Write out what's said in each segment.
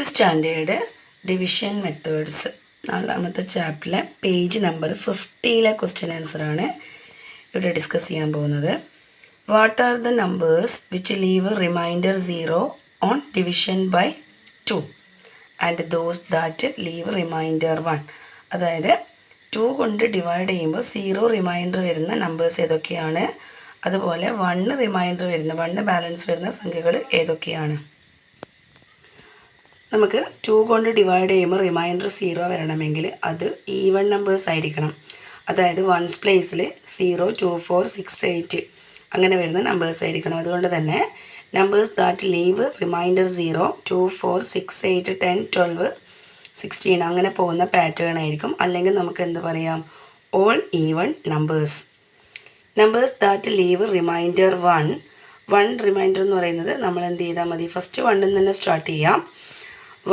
Fifth standard division methods നാലാമത്തെ ചാപ്റ്ററിലെ page number 50ലെ ക്വസ്റ്റ്യൻ ആൻസറാണ് ഇവിടെ ഡിസ്കസ് ചെയ്യാൻ പോകുന്നത്. What are the numbers which leave remainder 0 on division by 2 and those that leave remainder 1? അതായത് 2 കൊണ്ട് ഡിവൈഡ് ചെയ്യുമ്പോൾ 0 റിമൈൻഡർ വരുന്ന നമ്പേഴ്സ് ഏതൊക്കെയാണ്, അതുപോലെ 1 റിമൈൻഡർ വരുന്ന 1 ബാലൻസ് വരുന്ന സംഖ്യകൾ ഏതൊക്കെയാണ്? നമുക്ക് 2 കൊണ്ട് ഡിവൈഡ് ചെയ്യുമ്പോൾ റിമൈൻഡർ 0 വരണമെങ്കിൽ അത് ഈവൺ നമ്പേഴ്സ് ആയിരിക്കണം. അതായത് വൺസ് പ്ലേസിൽ 0, 2, 4, 6, 8 അങ്ങനെ വരുന്ന നമ്പേഴ്സ് ആയിരിക്കണം. അതുകൊണ്ട് തന്നെ നമ്പേഴ്സ് ദാറ്റ് ലീവ് റിമൈൻഡർ 0, 2, 4, 6, 8, 10, 12, 16 അങ്ങനെ പോകുന്ന പാറ്റേൺ ആയിരിക്കും. അല്ലെങ്കിൽ നമുക്ക് എന്ത് പറയാം, all even numbers. Numbers that leave remainder 1 remainder എന്ന് പറയുന്നത് നമ്മൾ എന്ത് ചെയ്താൽ മതി, ഫസ്റ്റ് 1 തന്നെ സ്റ്റാർട്ട് ചെയ്യാം.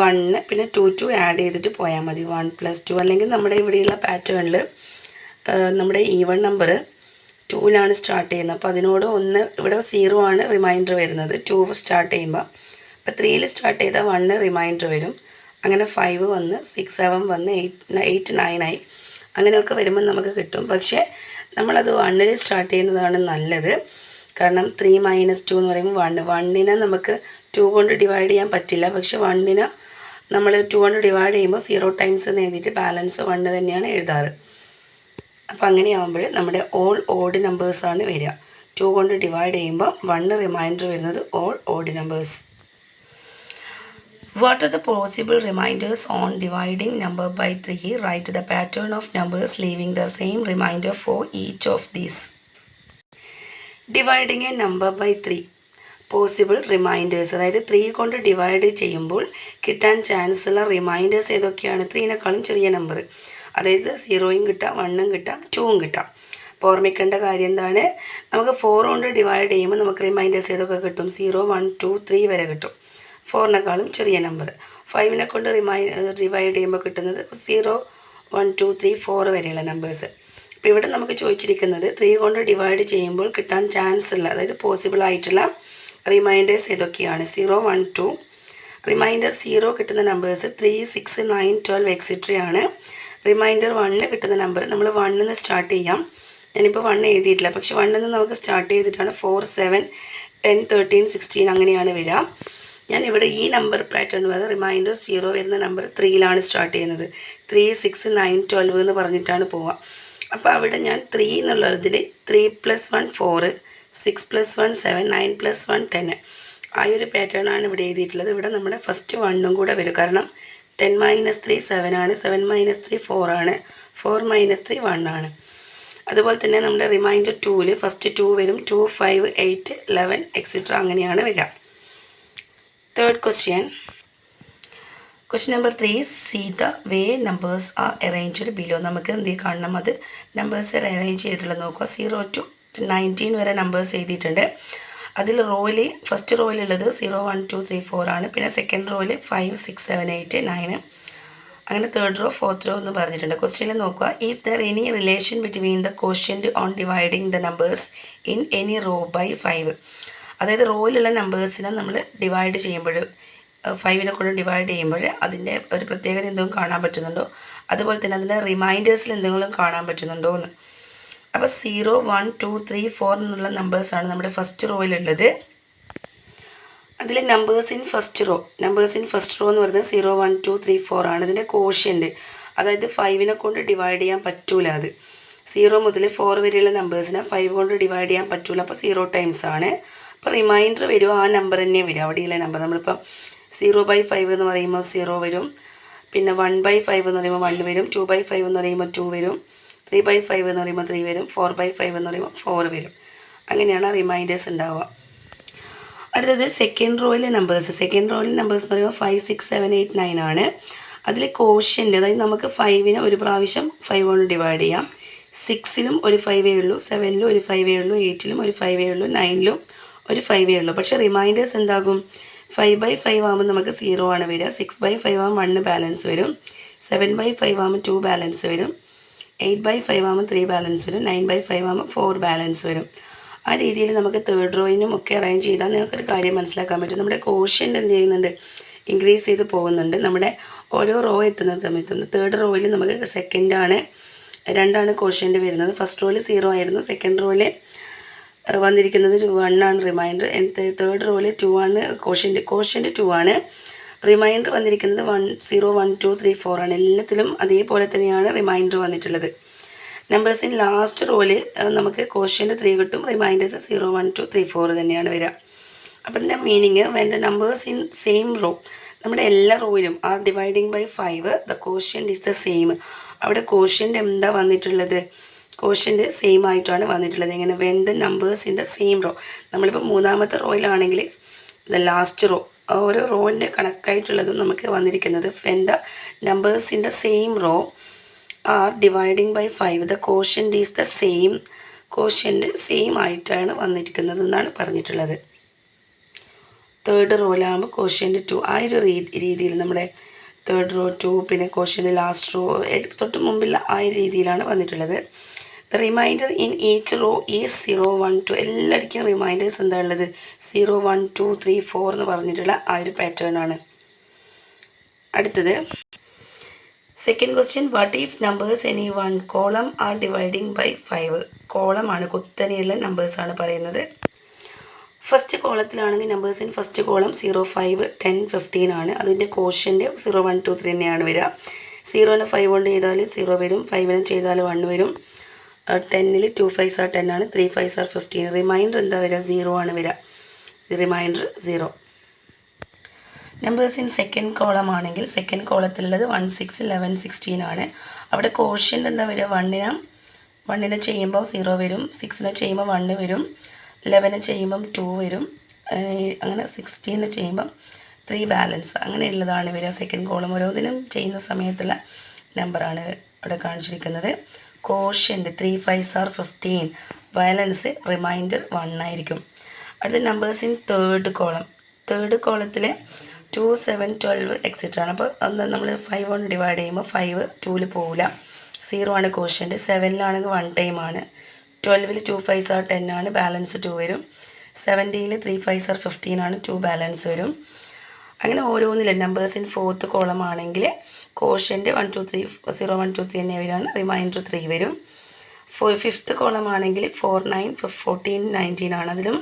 1 പിന്നെ 2 ആഡ് ചെയ്തിട്ട് പോയാൽ മതി. 1 + 2. അല്ലെങ്കിൽ നമ്മുടെ ഇവിടെയുള്ള പാറ്റേണിൽ നമ്മുടെ ഈവൺ നമ്പർ 2ലാണ് സ്റ്റാർട്ട് ചെയ്യുന്നത്. അപ്പോൾ അതിനോട് ഇവിടെ 0 ആണ് റിമൈൻഡർ വരുന്നത് 2 സ്റ്റാർട്ട് ചെയ്യുമ്പോൾ. അപ്പോൾ 3ൽ സ്റ്റാർട്ട് ചെയ്താൽ 1 റിമൈൻഡർ വരും. അങ്ങനെ 5 വന്ന് 6, 7 വന്ന് 8, 9 ആയി. അങ്ങനെയൊക്കെ വരുമ്പോൾ നമുക്ക് കിട്ടും. പക്ഷേ നമ്മളത് 1ൽ സ്റ്റാർട്ട് ചെയ്യുന്നതാണ് നല്ലത്. കാരണം 3 - 2 എന്ന് പറയുമ്പോൾ 1നെ നമുക്ക് 2 കൊണ്ട് ഡിവൈഡ് ചെയ്യാൻ പറ്റില്ല. പക്ഷെ 1നെ നമ്മൾ 2 കൊണ്ട് ഡിവൈഡ് ചെയ്യുമ്പോൾ 0 ടൈംസ് എന്ന് എഴുതിയിട്ട് ബാലൻസ് 1 തന്നെയാണ് എഴുതാറ്. അപ്പോൾ അങ്ങനെയാകുമ്പോൾ നമ്മുടെ ഓൾ ഓഡ് നമ്പേഴ്സാണ് വരിക. 2 കൊണ്ട് ഡിവൈഡ് ചെയ്യുമ്പോൾ 1 റിമൈൻഡർ വരുന്നത് all odd numbers. What are the possible remainders on dividing number by 3? Right the pattern of numbers leaving the same remainder for each of these. Dividing a number by 3 possible remainders, അതായത് 3 കൊണ്ട് divide ചെയ്യുമ്പോൾ കിട്ടാൻ chance ഉള്ള reminders ഏതൊക്കെയാണ്? 3നേക്കാളും ചെറിയ number, അതായത് 0യും കിട്ടാം, 1ഉം കിട്ടാം, 2ഉം കിട്ടാം. അപ്പോൾ ഓർമ്മിക്കേണ്ട കാര്യം എന്താണ്, നമുക്ക് 4 കൊണ്ട് ഡിവൈഡ് ചെയ്യുമ്പോൾ നമുക്ക് റിമൈൻഡേഴ്സ് ഏതൊക്കെ കിട്ടും? 0, 1, 2, 3 വരെ കിട്ടും. 4നേക്കാളും ചെറിയ നമ്പർ. 5നെ കൊണ്ട് ഡിവൈഡ് ചെയ്യുമ്പോൾ കിട്ടുന്നത് 0, 1, 2, 3, 4 വരെയുള്ള നമ്പേഴ്സ്. അപ്പോൾ ഇവിടെ നമുക്ക് ചോദിച്ചിരിക്കുന്നത് 3 കൊണ്ട് ഡിവൈഡ് ചെയ്യുമ്പോൾ കിട്ടാൻ ചാൻസ് ഉള്ള, അതായത് പോസിബിൾ ആയിട്ടുള്ള റിമൈൻഡേഴ്സ് ഏതൊക്കെയാണ്? 0, 1, 2. റിമൈൻഡർ 0 കിട്ടുന്ന നമ്പേഴ്സ് 3, 6, 9, 12 എക്സെട്ര ആണ്. റിമൈൻഡർ 1 കിട്ടുന്ന നമ്പർ നമ്മൾ 1 സ്റ്റാർട്ട് ചെയ്യാം. ഞാനിപ്പോൾ 1 എഴുതിയിട്ടില്ല, പക്ഷെ 1 നമ്മൾ സ്റ്റാർട്ട് ചെയ്തിട്ടാണ് 4, 7, 10, 13, 16 അങ്ങനെയാണ് വരിക. ഞാൻ ഇവിടെ ഈ നമ്പർ പാറ്റേൺ വരെ റിമൈൻഡർ 0 വരുന്ന നമ്പർ 3ലാണ് സ്റ്റാർട്ട് ചെയ്യുന്നത്. 3, 6, 9, 12 എന്ന് പറഞ്ഞിട്ടാണ് പോവുക. അപ്പോൾ അവിടെ ഞാൻ 3 എന്നുള്ളതിൽ 3 + 1 4, 6 + 1 7, 9 + 1 10 ആ ഒരു പാറ്റേണാണ് ഇവിടെ എഴുതിയിട്ടുള്ളത്. ഇവിടെ നമ്മുടെ ഫസ്റ്റ് 1ഉം കൂടെ വരും. കാരണം 10 - 3 7 ആണ്, 7 - 3 4 ആണ്, 4 - 3 1 ആണ്. അതുപോലെ തന്നെ നമ്മുടെ റിമൈൻഡർ 2ൽ ഫസ്റ്റ് 2 വരും. 2, 5, 8, 11 എക്സെട്ര അങ്ങനെയാണ് വരിക. Third question number 3. See the way numbers are arranged below. നമുക്ക് എന്ത് കാണണം, അത് നമ്പേഴ്സ് അറേഞ്ച് ചെയ്തിട്ടുള്ളത് നോക്കുക. 0 to 19 വരെ നമ്പേഴ്സ് എഴുതിയിട്ടുണ്ട്. അതിൽ റോയിൽ ഫസ്റ്റ് റോയിലുള്ളത് 0, 1, 2, 3, 4 ആണ്. പിന്നെ സെക്കൻഡ് റോയിൽ 5, 6, 7, 8, 9 അങ്ങനെ തേർഡ് റോ, ഫോർത്ത് റോ എന്ന് പറഞ്ഞിട്ടുണ്ട്. ക്വസ്റ്റ്യനിൽ നോക്കുക. If there any relation between the quotient on dividing the numbers in any row by 5. അതായത് റോയിലുള്ള നമ്പേഴ്സിനെ നമ്മൾ ഡിവൈഡ് ചെയ്യുമ്പോൾ 5നെ കൊണ്ട് ഡിവൈഡ് ചെയ്യുമ്പോൾ അതിൻ്റെ ഒരു പ്രത്യേകത എന്തെങ്കിലും കാണാൻ പറ്റുന്നുണ്ടോ, അതുപോലെ തന്നെ അതിൻ്റെ റിമൈൻഡേഴ്സിൽ എന്തെങ്കിലും കാണാൻ പറ്റുന്നുണ്ടോ എന്ന്. അപ്പോൾ 0, 1, 2, 3, 4 എന്നുള്ള നമ്പേഴ്സാണ് നമ്മുടെ ഫസ്റ്റ് റോയിലുള്ളത്. അതിൽ നമ്പേഴ്സ് ഇൻ ഫസ്റ്റ് റോ എന്ന് പറയുന്നത് 0, 1, 2, 3, 4 ആണ്. ഇതിൻ്റെ കോഷ്യൻ്റ്, അതായത് 5നെ കൊണ്ട് ഡിവൈഡ് ചെയ്യാൻ പറ്റൂല. അത് 0 മുതൽ 4 വരെയുള്ള നമ്പേഴ്സിനെ 5 കൊണ്ട് ഡിവൈഡ് ചെയ്യാൻ പറ്റൂല. അപ്പോൾ 0 ടൈംസ് ആണ്. അപ്പോൾ റിമൈൻഡർ വരുമോ ആ നമ്പർ തന്നെ വരും, അവിടെയുള്ള നമ്പർ. നമ്മളിപ്പം 0/5 എന്ന് പറയുമ്പോൾ 0 വരും. പിന്നെ 1/5 എന്ന് പറയുമ്പോൾ 1 വരും. 2/5 എന്ന് പറയുമ്പോൾ 2 വരും. 3/5 എന്ന് പറയുമ്പോൾ 3 വരും. 4/5 എന്ന് പറയുമ്പോൾ 4 വരും. അങ്ങനെയാണ് റിമൈൻഡേഴ്സ് ഉണ്ടാവുക. അടുത്തത് സെക്കൻഡ് റോയിലെ നമ്പേഴ്സ് എന്ന് പറയുമ്പോൾ 5, 6, 7, 8, 9 ആണ്. അതിൽ കോഷ്യൻ്റ്, അതായത് നമുക്ക് 5നെ ഒരു പ്രാവശ്യം 5 കൊണ്ട് ഡിവൈഡ് ചെയ്യാം. 6ലും ഒരു 5 ഉള്ളൂ, 7ലും ഒരു 5 ഉള്ളൂ, 8ലും ഒരു 5 ഉള്ളൂ, 9ലും ഒരു 5 ഉള്ളൂ. പക്ഷേ റിമൈൻഡേഴ്സ് എന്താകും? 5/5 ആകുമ്പോൾ നമുക്ക് 0 ആണ് വരിക. 6/5 ആകുമ്പോൾ 1 ബാലൻസ് വരും. 7/5 ആകുമ്പോൾ 2 ബാലൻസ് വരും. 8/5 ആകുമ്പോൾ 3 ബാലൻസ് വരും. 9/5 ആകുമ്പോൾ 4 ബാലൻസ് വരും. ആ രീതിയിൽ നമുക്ക് തേർഡ് റോയിനും ഒക്കെ അറേഞ്ച് ചെയ്താൽ നിങ്ങൾക്കൊരു കാര്യം മനസ്സിലാക്കാൻ പറ്റും. നമ്മുടെ കോഷ്യൻ്റ് എന്ത് ചെയ്യുന്നുണ്ട്, ഇൻക്രീസ് ചെയ്ത് പോകുന്നുണ്ട്. നമ്മുടെ ഓരോ റോ എത്തുന്ന സമയത്തും തേർഡ് റോയിൽ നമുക്ക് സെക്കൻഡാണ് 2 കോഷ്യൻ്റ് വരുന്നത്. ഫസ്റ്റ് റോയിൽ 0 ആയിരുന്നു. സെക്കൻഡ് റോയിൽ വന്നിരിക്കുന്നത് 1 ആണ് റിമൈൻഡർ. തേർഡ് റോയിൽ 2 ആണ് കോഷ്യൻ്റ് 2 ആണ്. റിമൈൻഡർ വന്നിരിക്കുന്നത് 1 0 1 2 3 4 ആണ്. എല്ലാത്തിലും അതേപോലെ തന്നെയാണ് റിമൈൻഡർ വന്നിട്ടുള്ളത്. നമ്പേഴ്സിൻ ലാസ്റ്റ് റോയിൽ നമുക്ക് കോഷ്യൻ്റ് 3 കിട്ടും. റിമൈൻഡേഴ്സ് 0 1 2 3 4 തന്നെയാണ് വരിക. അപ്പം ഇതിൻ്റെ meaning when the numbers in same row, നമ്മുടെ എല്ലാ റോയിലും are dividing by 5 the quotient is the same. അവിടെ കോഷ്യൻ്റ് എന്താ വന്നിട്ടുള്ളത്? കോഷ്യൻ്റ് സെയിം ആയിട്ടാണ് വന്നിട്ടുള്ളത്. എങ്ങനെ? When the numbers in the same row. നമ്മളിപ്പോൾ മൂന്നാമത്തെ റോയിലാണെങ്കിൽ ദ ലാസ്റ്റ് റോ, ഓരോ റോയിൻ്റെ കണക്കായിട്ടുള്ളതും നമുക്ക് വന്നിരിക്കുന്നത് when the numbers in the same row are dividing by 5 the quotient is the same. Quotient same ആയിട്ടാണ് വന്നിരിക്കുന്നത് എന്നാണ് പറഞ്ഞിട്ടുള്ളത്. തേർഡ് റോയിലാകുമ്പോൾ കോഷ്യൻ്റ് 2 ആ ഒരു രീതിയിൽ നമ്മുടെ തേർഡ് റോ 2, പിന്നെ കോഷ്യൻ്റ് ലാസ്റ്റ് റോ തൊട്ട് മുമ്പുള്ള ആ ഒരു രീതിയിലാണ് വന്നിട്ടുള്ളത്. The reminder in each raw is 0 1 2. എല്ലാവർക്കും റിമൈൻഡേഴ്സ് എന്താ ഉള്ളത്? 0 1 2 3 4 എന്ന് പറഞ്ഞിട്ടുള്ള ആ ഒരു പാറ്റേൺ ആണ്. അടുത്തത് second question, what if numbers any one column are dividing by 5. കോളമാണ്, കുത്തനെയുള്ള നമ്പേഴ്സാണ് പറയുന്നത്. ഫസ്റ്റ് കോളത്തിലാണെങ്കിൽ നമ്പേഴ്സിൻ ഫസ്റ്റ് കോളം 0 5 10 15 ആണ്. അതിൻ്റെ കോഷ്യൻ്റ് 0 1 2 3 തന്നെയാണ് വരിക. 0നെ 5 കൊണ്ട് ചെയ്താൽ 0 വരും, 5നെ ചെയ്താൽ 1 വരും. 10ൽ 2 5s are 10 ആണ്, 3 5s are 15. റിമൈൻഡർ എന്താ വരിക? 0 ആണ് വരിക. Remainder 0. Numbers in second column ആണെങ്കിൽ സെക്കൻഡ് കോളത്തിലുള്ളത് 1 6 11 16 ആണ്. അവിടെ കോഷ്യൻ്റ് എന്താ വരിക? 1നെ ചെയ്യുമ്പോൾ 0 വരും, 6നെ ചെയ്യുമ്പോൾ 1 വരും, 11നെ ചെയ്യുമ്പം 2 വരും, അങ്ങനെ 16നെ ചെയ്യുമ്പം 3 ബാലൻസ്, അങ്ങനെയുള്ളതാണ് വരിക സെക്കൻഡ് കോളം. ഓരോന്നിനും ചെയ്യുന്ന സമയത്തുള്ള നമ്പറാണ് ഇവിടെ കാണിച്ചിരിക്കുന്നത്. Quotient 3 5s are 15, balance reminder 1 ആയിരിക്കും. അടുത്ത numbers in third column. Third കോളത്തിൽ 2 7 12 എക്സെട്ര ആണ്. അപ്പോൾ അന്ന് നമ്മൾ 5 കൊണ്ട് ഡിവൈഡ് ചെയ്യുമ്പോൾ 5 2ൽ പോവില്ല, 0 ആണ് കോഷ്യൻ്റ്. 7ലാണെങ്കിൽ 1 ടൈം ആണ്. 12ൽ 2 5s are 10 ആണ്, ബാലൻസ് 2 വരും. 70ൽ 3 5s are 15 ആണ്, 2 ബാലൻസ് വരും. അങ്ങനെ ഓരോന്നിലും നമ്പേഴ്സ് ഇൻ ഫോർത്ത് കോളം ആണെങ്കിൽ കോഷ്യൻ്റ് 1 2 3 0 1 2 3 തന്നെ വരികയാണ്, റിമൈൻഡർ 3 വരും. ഫിഫ്ത്ത് കോളം ആണെങ്കിൽ 4 9 14 19 ആണ്. അതിലും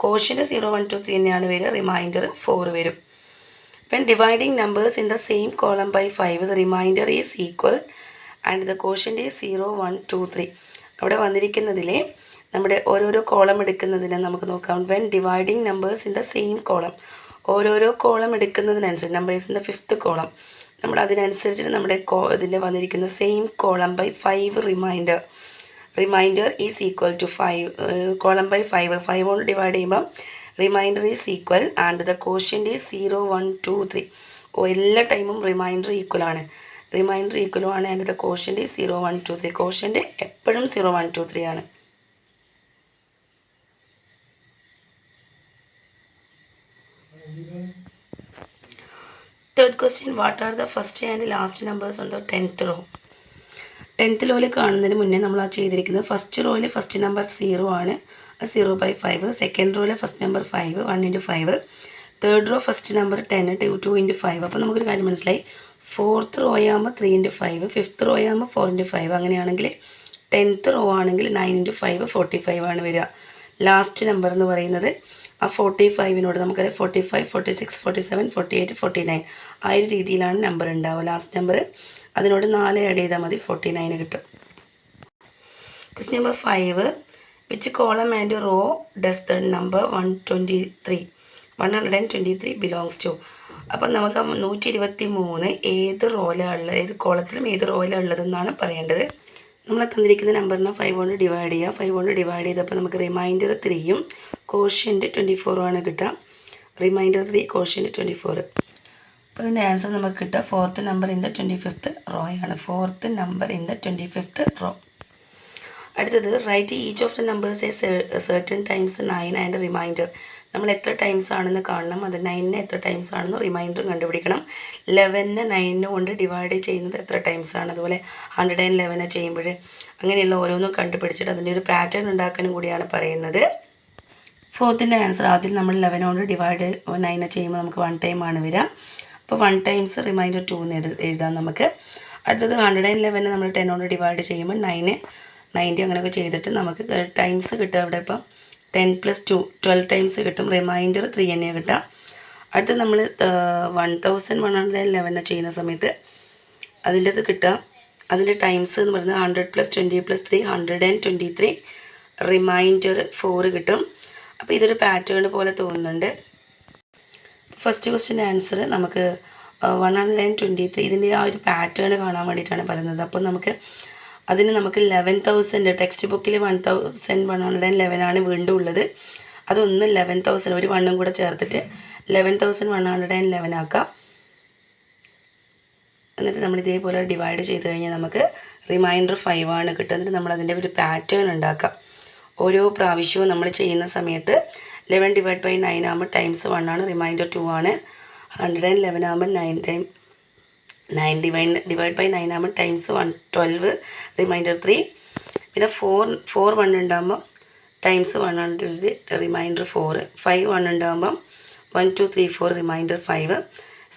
കോഷ്യൻ്റ് 0 1 2 3 തന്നെയാണ് വരിക, റിമൈൻഡർ 4 വരും. When dividing numbers in the same column by 5, the remainder is equal and the quotient is 0 1 2 3. അവിടെ വന്നിരിക്കുന്നതിലെ നമ്മുടെ ഓരോരോ കോളം എടുക്കുന്നതിന് നമുക്ക് നോക്കാം. When dividing numbers in the same column, ഓരോരോ കോളം എടുക്കുന്നതിനനുസരിച്ച് നമ്പേഴ്സിൻ്റെ ഫിഫ്ത്ത് കോളം നമ്മൾ അതിനനുസരിച്ചിട്ട് നമ്മുടെ ഇതിൻ്റെ വന്നിരിക്കുന്ന same column by 5 remainder is equal to 5. Column by 5 കൊണ്ട് ഡിവൈഡ് ചെയ്യുമ്പം remainder is equal and the quotient is 0 1 2 3. എല്ലാ ടൈമും റിമൈൻഡർ ഈക്വൽ ആണ്, റിമൈൻഡർ ഈക്വലും ആണ്. And the quotient is 0 1 2 3. Quotient എപ്പോഴും 0 1 2 3 ആണ്. Third question, what are the first and last numbers on the 10th row. 10th റോയിൽ കാണുന്നതിന് മുന്നേ നമ്മൾ ആ ചെയ്തിരിക്കുന്നത് ഫസ്റ്റ് റോയിൽ ഫസ്റ്റ് നമ്പർ 0 ആണ്, 0 by 5. സെക്കൻഡ് റോയിലെ first number 5 1 into 5. Third row first number 10 2 into 5. അപ്പോൾ നമുക്കൊരു കാര്യം മനസ്സിലായി. ഫോർത്ത് റോ ആകുമ്പോൾ 3 into 5, ഫിഫ്ത്ത് റോ ആകുമ്പോൾ 4 into 5. അങ്ങനെയാണെങ്കിൽ 10th റോ ആണെങ്കിൽ 9 into 5 45 ആണ് വരിക. ലാസ്റ്റ് നമ്പർ എന്ന് പറയുന്നത് ആ 45നോട് നമുക്കറിയാം 45 46 47 48 49 ആ ഒരു രീതിയിലാണ് നമ്പർ ഉണ്ടാവുക. ലാസ്റ്റ് നമ്പർ അതിനോട് 4 ആഡ് ചെയ്താൽ മതി, 49 കിട്ടും. Question number 5, which column and row does the number 123 belongs to. അപ്പം നമുക്ക് 123 ഏത് റോയിലാണ് ഏത് കോളത്തിലും ഏത് റോയിലാണ് ഉള്ളതെന്നാണ് പറയേണ്ടത്. നമ്മൾ തന്നിരിക്കുന്ന നമ്പറിനെ 5 കൊണ്ട് ഡിവൈഡ് ചെയ്യുക. 5 കൊണ്ട് ഡിവൈഡ് ചെയ്തപ്പോൾ നമുക്ക് റിമൈൻഡർ 3യും കോഷ്യൻ്റ് 24 ആണ് കിട്ടുക. Remainder 3 quotient 24. അപ്പോൾ ഇതിൻ്റെ ആൻസർ നമുക്ക് കിട്ടുക fourth number in the 25th റോയാണ്. Fourth number in the 25th row. അടുത്തത്, write each of the numbers a certain times 9 and remainder. നമ്മൾ എത്ര ടൈംസ് ആണെന്ന് കാണണം, അത് 9നെ എത്ര ടൈംസ് ആണെന്ന് റിമൈൻഡറും കണ്ടുപിടിക്കണം. 11നെ 9 കൊണ്ട് ഡിവൈഡ് ചെയ്യുന്നത് എത്ര ടൈംസ് ആണ്, അതുപോലെ 111 ചെയ്യുമ്പോൾ അങ്ങനെയുള്ള ഓരോന്നും കണ്ടുപിടിച്ചിട്ട് അതിൻ്റെ ഒരു പാറ്റേൺ ഉണ്ടാക്കാനും കൂടിയാണ് പറയുന്നത്. ഫോർത്തിൻ്റെ ആൻസർ ആദ്യം നമ്മൾ 11 കൊണ്ട് ഡിവൈഡ് 9 ചെയ്യുമ്പോൾ നമുക്ക് 1 ടൈം ആണ് വരിക. അപ്പോൾ 1 ടൈംസ് റിമൈൻഡർ 2 എന്ന് എഴുതാം നമുക്ക്. അടുത്തത് 111 നമ്മൾ 10 കൊണ്ട് ഡിവൈഡ് ചെയ്യുമ്പോൾ 9 90 അങ്ങനെയൊക്കെ ചെയ്തിട്ട് നമുക്ക് ടൈംസ് കിട്ടുക. അവിടെ ഇപ്പം 10 + 2 12 ടൈംസ് കിട്ടും. റിമൈൻഡർ 3 തന്നെ കിട്ടുക. അടുത്ത് നമ്മൾ 1111 ചെയ്യുന്ന സമയത്ത് അതിൻ്റെ അത് കിട്ടുക. അതിൻ്റെ ടൈംസ് എന്ന് പറയുന്നത് 100 + 20 + 3 123 റിമൈൻഡർ 4 കിട്ടും. അപ്പോൾ ഇതൊരു പാറ്റേൺ പോലെ തോന്നുന്നുണ്ട്. ഫസ്റ്റ് ക്വസ്റ്റ്യൻ ആൻസർ നമുക്ക് 123 ഇതിൻ്റെ ആ ഒരു പാറ്റേൺ കാണാൻ വേണ്ടിയിട്ടാണ് പറയുന്നത്. അപ്പോൾ അതിന് നമുക്ക് 11,000 ടെക്സ്റ്റ് ബുക്കിൽ 1111 ആണ് വീണ്ടും ഉള്ളത്. അതൊന്ന് 11,000 ഒരു 1 കൂടെ ചേർത്തിട്ട് 11,111 ആക്കാം. എന്നിട്ട് നമ്മൾ ഇതേപോലെ ഡിവൈഡ് ചെയ്ത് കഴിഞ്ഞാൽ നമുക്ക് റിമൈൻഡർ 5 ആണ് കിട്ടുക. എന്നിട്ട് നമ്മൾ അതിൻ്റെ ഒരു പാറ്റേൺ ഉണ്ടാക്കാം. ഓരോ പ്രാവശ്യവും നമ്മൾ ചെയ്യുന്ന സമയത്ത് 11 / 9 ആകുമ്പോൾ ടൈംസ് 1 ആണ്, റിമൈൻഡർ 2 ആണ്. 111 ആകുമ്പോൾ 9 / 9 ആകുമ്പോൾ ടൈംസ് 12 റിമൈൻഡർ 3. പിന്നെ 4 1 ഉണ്ടാകുമ്പോൾ ടൈംസ് 100 റിമൈൻഡർ 4. 5 1 ഉണ്ടാകുമ്പം 1 2 3 4 റിമൈൻഡർ 5.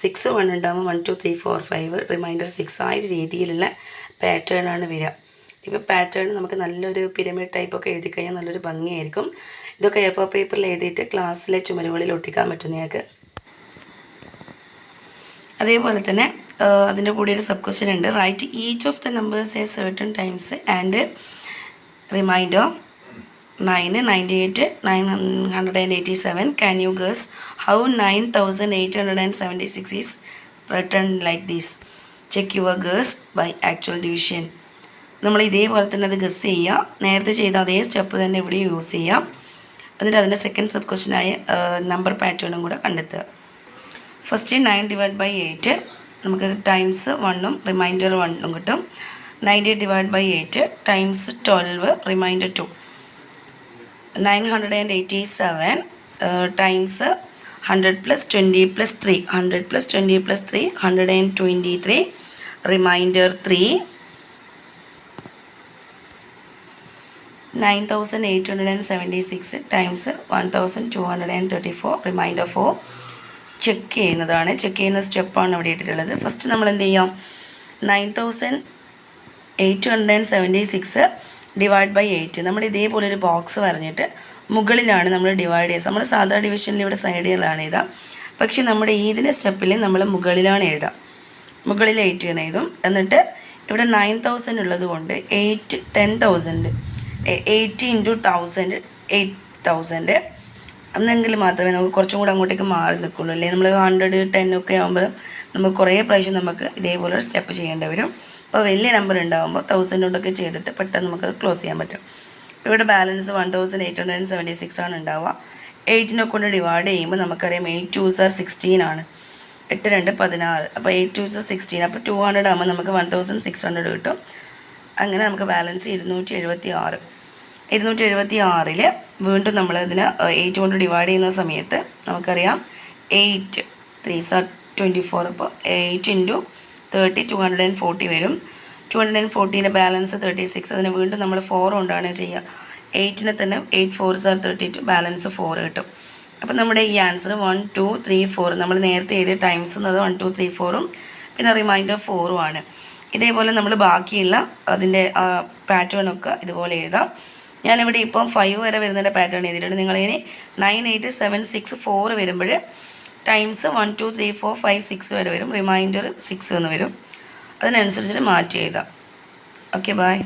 6 1 ഉണ്ടാകുമ്പോൾ 1 2 3 4 5 റിമൈൻഡർ 6. ആ ഒരു രീതിയിലുള്ള പാറ്റേൺ ആണ് വരിക. ഇപ്പോൾ പാറ്റേൺ നമുക്ക് നല്ലൊരു പിരമിഡ് ടൈപ്പൊക്കെ എഴുതി കഴിഞ്ഞാൽ നല്ലൊരു ഭംഗിയായിരിക്കും. ഇതൊക്കെ A4 പേപ്പറിൽ എഴുതിയിട്ട് ക്ലാസ്സിലെ ചുമരുകളിൽ ഒട്ടിക്കാൻ പറ്റും നിങ്ങൾക്ക്. അതേപോലെ തന്നെ അതിൻ്റെ കൂടെ ഒരു സബ് ക്വസ്റ്റ്യൻ ഉണ്ട്. Write each of the numbers a certain times and remainder 9 98 987. Can you guess how 9876 is written like this? Check your guess by actual division. നമ്മൾ ഇതേപോലെ തന്നെ അത് ഗസ് ചെയ്യുക. നേരത്തെ ചെയ്ത അതേ സ്റ്റെപ്പ് തന്നെ ഇവിടെ യൂസ് ചെയ്യാം. എന്നിട്ട് അതിൻ്റെ സെക്കൻഡ് സബ് ക്വസ്റ്റ്യനായ നമ്പർ പാറ്റേണും കൂടെ കണ്ടെത്തുക. ഫസ്റ്റ് 9 / 8 നമുക്ക് ടൈംസ് 1 റിമൈൻഡർ 1 കിട്ടും. 98 / 8 times 12 reminder 2. 987 times 100 + 20 + 3 100 + 20 + 3 123 remainder 3. 9876 times 1234 remainder 4. Check ചെയ്യുന്ന സ്റ്റെപ്പാണ് ഇവിടെ ഇട്ടിട്ടുള്ളത്. ഫസ്റ്റ് നമ്മൾ എന്ത് ചെയ്യാം, 9876 ഡിവൈഡ് ബൈ 8 നമ്മൾ ഇതേപോലെ ഒരു ബോക്സ് വരഞ്ഞിട്ട് മുകളിലാണ് നമ്മൾ ഡിവൈഡ് ചെയ്യുക. നമ്മൾ സാധാരണ ഡിവിഷനിൽ ഇവിടെ സൈഡുകളാണ് എഴുതാം. പക്ഷേ നമ്മുടെ ഇതിൻ്റെ സ്റ്റെപ്പിൽ നമ്മൾ മുകളിലാണ് എഴുതാം. മുകളിൽ 8 എന്ന് എഴുതും. എന്നിട്ട് ഇവിടെ 9000 ഉള്ളത് കൊണ്ട് 10,000 80 × 1000 8000 എന്നെങ്കിൽ മാത്രമേ നമുക്ക് കുറച്ചും കൂടെ അങ്ങോട്ടേക്ക് മാറി നിൽക്കുള്ളൂ. അല്ലെങ്കിൽ നമ്മൾ 100 10 ഒക്കെ ആകുമ്പോൾ നമുക്ക് കുറേ പ്രാവശ്യം നമുക്ക് ഇതേപോലെ സ്റ്റെപ്പ് ചെയ്യേണ്ടി വരും. അപ്പോൾ വലിയ നമ്പർ ഉണ്ടാകുമ്പോൾ 1000 കൊണ്ടൊക്കെ ചെയ്തിട്ട് പെട്ടെന്ന് നമുക്കത് ക്ലോസ് ചെയ്യാൻ പറ്റും. ഇപ്പോൾ ഇവിടെ ബാലൻസ് 1876 ആണ് ഉണ്ടാവുക. 8 കൊണ്ട് ഡിവൈഡ് ചെയ്യുമ്പോൾ നമുക്കറിയാം 8 2s are 16 ആണ്. 8 2 16. അപ്പോൾ 8 2s are 16. അപ്പോൾ 200 ആകുമ്പോൾ നമുക്ക് 1600 കിട്ടും. അങ്ങനെ നമുക്ക് ബാലൻസ് 276. 276 വീണ്ടും നമ്മൾ ഇതിന് 8 കൊണ്ട് ഡിവൈഡ് ചെയ്യുന്ന സമയത്ത് നമുക്കറിയാം 8 3s are 24. അപ്പോൾ 8 × 30 240 വരും. 240 ബാലൻസ് 36. അതിന് വീണ്ടും നമ്മൾ 4 കൊണ്ടാണ് ചെയ്യുക. 8 തന്നെ 8 4s are 32 ബാലൻസ് 4 കിട്ടും. അപ്പോൾ നമ്മുടെ ഈ ആൻസർ 1 2 3 4 നമ്മൾ നേരത്തെ എഴുതിയ ടൈംസ് എന്നത് 1 2 3 4 പിന്നെ റിമൈൻഡർ 4 ആണ്. ഇതേപോലെ നമ്മൾ ബാക്കിയുള്ള അതിൻ്റെ പാറ്റേണൊക്കെ ഇതുപോലെ എഴുതാം. ഞാനിവിടെ ഇപ്പം 5 വരെ വരുന്നതിൻ്റെ പാറ്റേൺ എഴുതിയിട്ടുണ്ട്. നിങ്ങളിനി 98764 വരുമ്പോൾ ടൈംസ് 1 2 3 4 5 6 വരെ വരും. റിമൈൻഡർ 6 എന്ന് വരും. അതിനനുസരിച്ചിട്ട് മാറ്റി എഴുതാം. Okay bye.